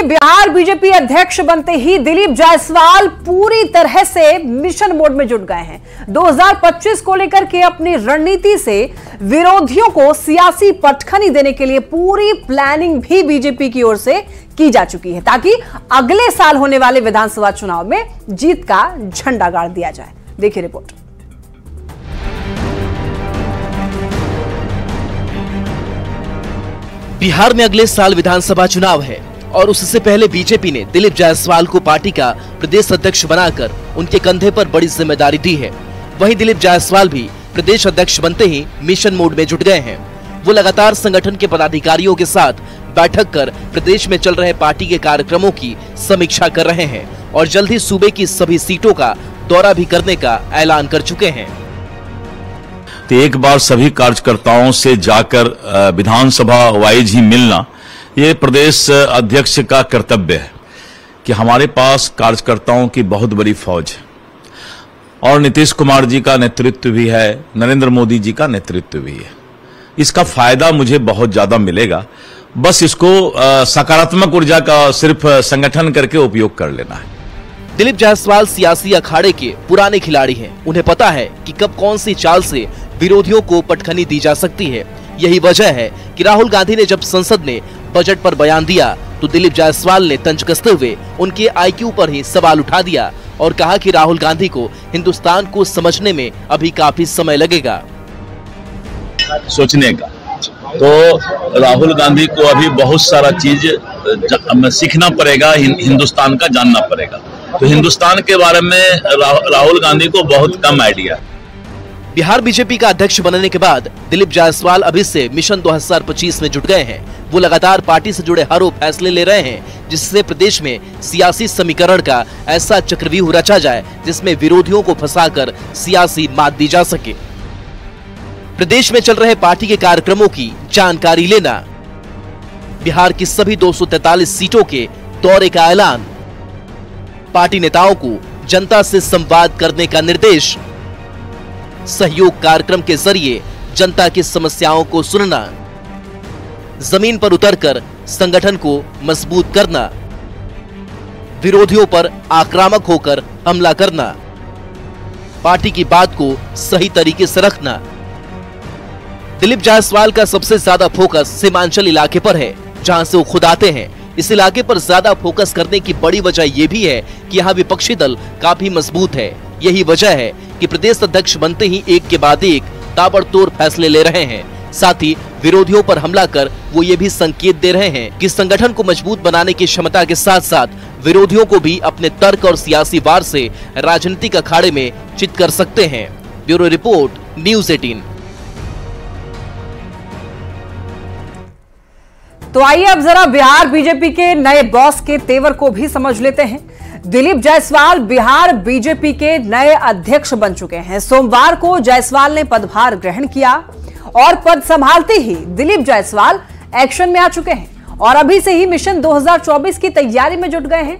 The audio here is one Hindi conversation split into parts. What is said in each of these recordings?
बिहार बीजेपी अध्यक्ष बनते ही दिलीप जायसवाल पूरी तरह से मिशन मोड में जुट गए हैं। 2025 को लेकर के अपनी रणनीति से विरोधियों को सियासी पटखनी देने के लिए पूरी प्लानिंग भी बीजेपी की ओर से की जा चुकी है, ताकि अगले साल होने वाले विधानसभा चुनाव में जीत का झंडा गाड़ दिया जाए। देखिए रिपोर्ट। बिहार में अगले साल विधानसभा चुनाव है और उससे पहले बीजेपी ने दिलीप जायसवाल को पार्टी का प्रदेश अध्यक्ष बनाकर उनके कंधे पर बड़ी जिम्मेदारी दी है। वहीं दिलीप जायसवाल भी प्रदेश अध्यक्ष बनते ही मिशन मोड में जुट गए हैं। वो लगातार संगठन के पदाधिकारियों के साथ बैठक कर प्रदेश में चल रहे पार्टी के कार्यक्रमों की समीक्षा कर रहे हैं और जल्द ही सूबे की सभी सीटों का दौरा भी करने का ऐलान कर चुके हैं। तो एक बार सभी कार्यकर्ताओं से जाकर विधानसभा वाइज ही मिलना, ये प्रदेश अध्यक्ष का कर्तव्य है कि हमारे पास कार्यकर्ताओं की बहुत बड़ी फौज है और नीतीश कुमार जी का नेतृत्व भी है, नरेंद्र मोदी जी का नेतृत्व भी है। इसका फायदा मुझे बहुत ज्यादा मिलेगा। बस इसको सकारात्मक ऊर्जा का सिर्फ संगठन करके उपयोग कर लेना है। दिलीप जायसवाल सियासी अखाड़े के पुराने खिलाड़ी हैं। उन्हें पता है कि कब कौन सी चाल से विरोधियों को पटखनी दी जा सकती है। यही वजह है कि राहुल गांधी ने जब संसद में बजट पर बयान दिया तो दिलीप जायसवाल ने तंज कसते हुए उनके आईक्यू पर ही सवाल उठा दिया और कहा कि राहुल गांधी को हिंदुस्तान को समझने में अभी काफी समय लगेगा। सोचने का तो राहुल गांधी को अभी बहुत सारा चीज सीखना पड़ेगा, हिंदुस्तान का जानना पड़ेगा। तो हिंदुस्तान के बारे में राहुल गांधी को बहुत कम आइडिया। बिहार बीजेपी का अध्यक्ष बनने के बाद दिलीप जायसवाल अभी से मिशन 2025 में जुट गए हैं। वो लगातार पार्टी से जुड़े हर वो फैसले ले रहे हैं जिससे प्रदेश में सियासी समीकरण का ऐसा चक्रव्यूह रचा जाए जिसमें विरोधियों को फंसाकर सियासी मात दी जा सके। प्रदेश में चल रहे पार्टी के कार्यक्रमों की जानकारी लेना, बिहार की सभी 243 सीटों के दौरे का ऐलान, पार्टी नेताओं को जनता से संवाद करने का निर्देश, सहयोग कार्यक्रम के जरिए जनता की समस्याओं को सुनना, जमीन पर उतरकर संगठन को मजबूत करना, विरोधियों पर आक्रामक होकर हमला करना, पार्टी की बात को सही तरीके से रखना। दिलीप जायसवाल का सबसे ज्यादा फोकस सीमांचल इलाके पर है, जहां से वो खुद आते हैं। इस इलाके पर ज्यादा फोकस करने की बड़ी वजह यह भी है कि यहाँ विपक्षी दल काफी मजबूत है। यही वजह है कि प्रदेश अध्यक्ष बनते ही एक के बाद एक ताबड़तोड़ फैसले ले रहे हैं। साथ ही विरोधियों पर हमला कर वो ये भी संकेत दे रहे हैं कि संगठन को मजबूत बनाने की क्षमता के साथ साथ विरोधियों को भी अपने तर्क और सियासी वार से राजनीतिक अखाड़े में चित कर सकते हैं। Bureau report, news 18। तो आइए अब जरा बिहार बीजेपी के नए बॉस के तेवर को भी समझ लेते हैं। दिलीप जायसवाल बिहार बीजेपी के नए अध्यक्ष बन चुके हैं। सोमवार को जायसवाल ने पदभार ग्रहण किया और पद संभालते ही दिलीप जायसवाल एक्शन में आ चुके हैं और अभी से ही मिशन 2024 की तैयारी में जुट गए हैं।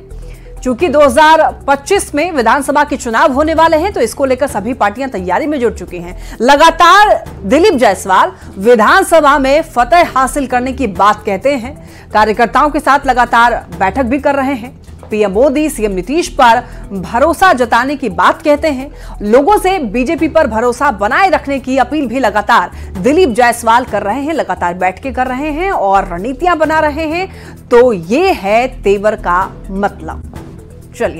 चूंकि 2025 में विधानसभा के चुनाव होने वाले हैं, तो इसको लेकर सभी पार्टियां तैयारी में जुट चुकी हैं। लगातार दिलीप जायसवाल विधानसभा में फतह हासिल करने की बात कहते हैं। कार्यकर्ताओं के साथ लगातार बैठक भी कर रहे हैं। पीएम मोदी, सीएम नीतीश पर भरोसा जताने की बात कहते हैं। लोगों से बीजेपी पर भरोसा बनाए रखने की अपील भी लगातार दिलीप जायसवाल कर रहे हैं। लगातार बैठकें कर रहे हैं और रणनीतियां बना रहे हैं। तो ये है तेवर का मतलब। चलिए।